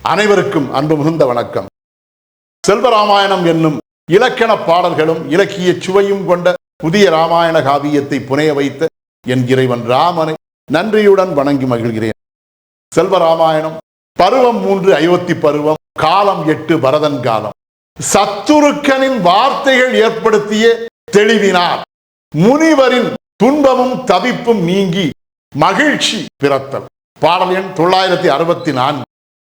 அனைவருக்கும் அன்பு மிகுந்த வணக்கம். செல்வராமாயணம் என்னும் இலக்கண பாடல்களும் இலக்கிய சுவையும் கொண்ட புதிய ராமாயண காவியத்தை புனைய வைத்த என் இறைவன் ராமனை நன்றியுடன் வணங்கி மகிழ்கிறேன். செல்வராமாயணம் பருவம் 3 அயோத்தி பருவம், காலம் 8 பரதன் காலம். சத்துருக்கனின் வார்த்தைகள் ஏற்படுத்திய தெளிவினார் முனிவரின் துன்பமும் தவிப்பும் நீங்கி மகிழ்ச்சி பிறத்தல். பாடல் எண் 964.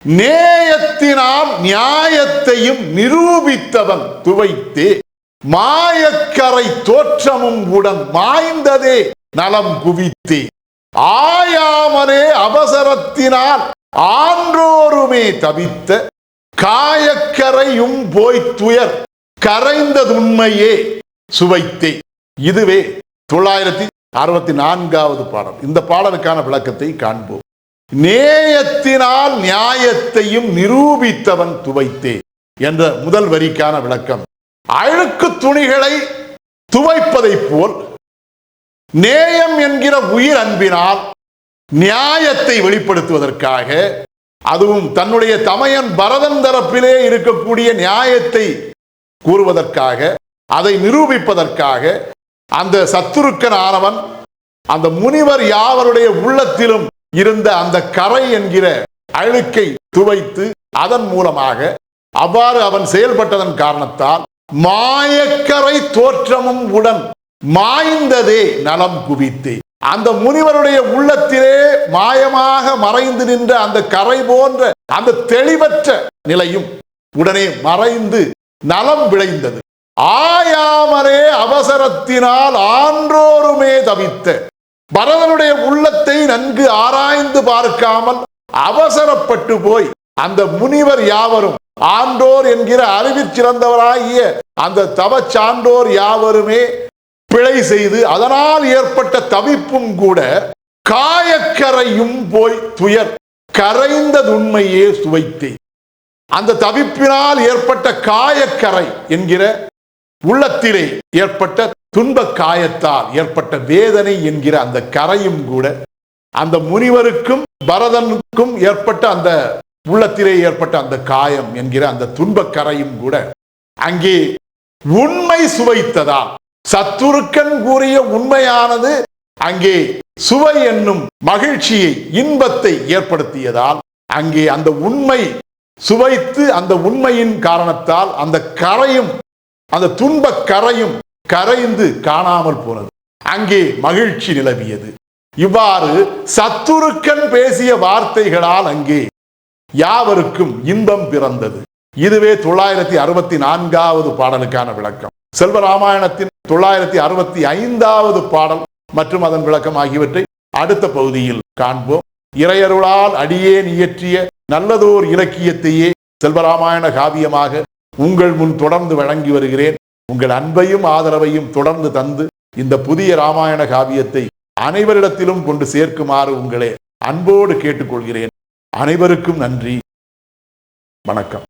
நேயத்தினால் நியாயத்தையும் நிரூபித்தவன் துவைத்தே மாயக்கரை தோற்றமும் உடன் மாய்ந்ததே நலம் குவித்தே ஆயாமலே அவசரத்தினால் ஆன்றோருமே தவித்த காயக்கரையும் போய் துயர் கரைந்ததுண்மையே சுவைத்தே. இதுவே 964வது பாடல். இந்த பாடலுக்கான விளக்கத்தை காண்போம். நேயத்தினால் நியாயத்தையும் நிரூபித்தவன் துவைத்தே என்ற முதல் வரிக்கான விளக்கம். அழுக்கு துணிகளை துவைப்பதை போல் நேயம் என்கிற உயிர் அன்பினால் நியாயத்தை வெளிப்படுத்துவதற்காக, அதுவும் தன்னுடைய தமையன் பரதன் தரப்பிலே இருக்கக்கூடிய நியாயத்தை கூறுவதற்காக, அதை நிரூபிப்பதற்காக அந்த சத்துருக்கன் ஆனவன் அந்த முனிவர் யாவருடைய உள்ளத்திலும் இருந்த அந்த கரை என்கிற அழுக்கை துவைத்து அதன் மூலமாக அவ்வாறு அவன் செயல்பட்டதன் காரணத்தால் மாயக்கரை தோற்றமும் உடன் மாய்ந்ததே நலம் குவித்தே. அந்த முனிவருடைய உள்ளத்திலே மாயமாக மறைந்து நின்ற அந்த கரை போன்ற அந்த தெளிவற்ற நிலையும் உடனே மறைந்து நலம் விளைந்தது. ஆயாமலே அவசரத்தினால் ஆன்றோருமே தவித்த, பரதனுடைய உள்ளத்தை நன்கு ஆராய்ந்து பார்க்காமல் அவசரப்பட்டு போய் அந்த முனிவர் யாவரும், ஆன்றோர் என்கிற அறிவில் சிறந்தவராகிய அந்த தவ சான்றோர் யாவருமே பிழை செய்து அதனால் ஏற்பட்ட தவிப்பும் கூட காயக்கரையும் போய் துயர் கரைந்ததுண்மையே சுவைத்தே. அந்த தவிப்பினால் ஏற்பட்ட காயக்கரை என்கிற உள்ளத்திலே ஏற்பட்ட துன்ப காயத்தால் ஏற்பட்ட வேதனை என்கிற அந்த கரையும் கூட அந்த முனிவருக்கும் பரதனுக்கும் ஏற்பட்ட அந்த உள்ளத்திலே ஏற்பட்ட அந்த காயம் என்கிற அந்த துன்ப கரையும் கூட அங்கே உண்மை சுவைத்ததால், சத்துருக்கன் கூறிய உண்மையானது அங்கே சுவை என்னும் மகிழ்ச்சியை, இன்பத்தை ஏற்படுத்தியதால் அங்கே அந்த உண்மை சுவைத்து அந்த உண்மையின் காரணத்தால் அந்த கரையும், அந்த துன்ப கரையும் கரைந்து காணாமல் போனது. அங்கே மகிழ்ச்சி நிலவியது. இவ்வாறு சத்துருக்கன் பேசிய வார்த்தைகளால் அங்கே யாவருக்கும் இன்பம் பிறந்தது. இதுவே 964வது பாடலுக்கான விளக்கம். செல்வராமாயணத்தின் 965வது பாடல் மற்றும் அதன் விளக்கம் ஆகியவற்றை அடுத்த பகுதியில் காண்போம். இறையருளால் அடியேன் இயற்றிய நல்லதோர் இலக்கியத்தையே செல்வராமாயண காவியமாக உங்கள் முன் தொடர்ந்து வழங்கி வருகிறேன். உங்கள் அன்பையும் ஆதரவையும் தொடர்ந்து தந்து இந்த புதிய ராமாயண காவியத்தை அனைவரிடத்திலும் கொண்டு சேர்க்குமாறு உங்களை அன்போடு கேட்டுக்கொள்கிறேன். அனைவருக்கும் நன்றி. வணக்கம்.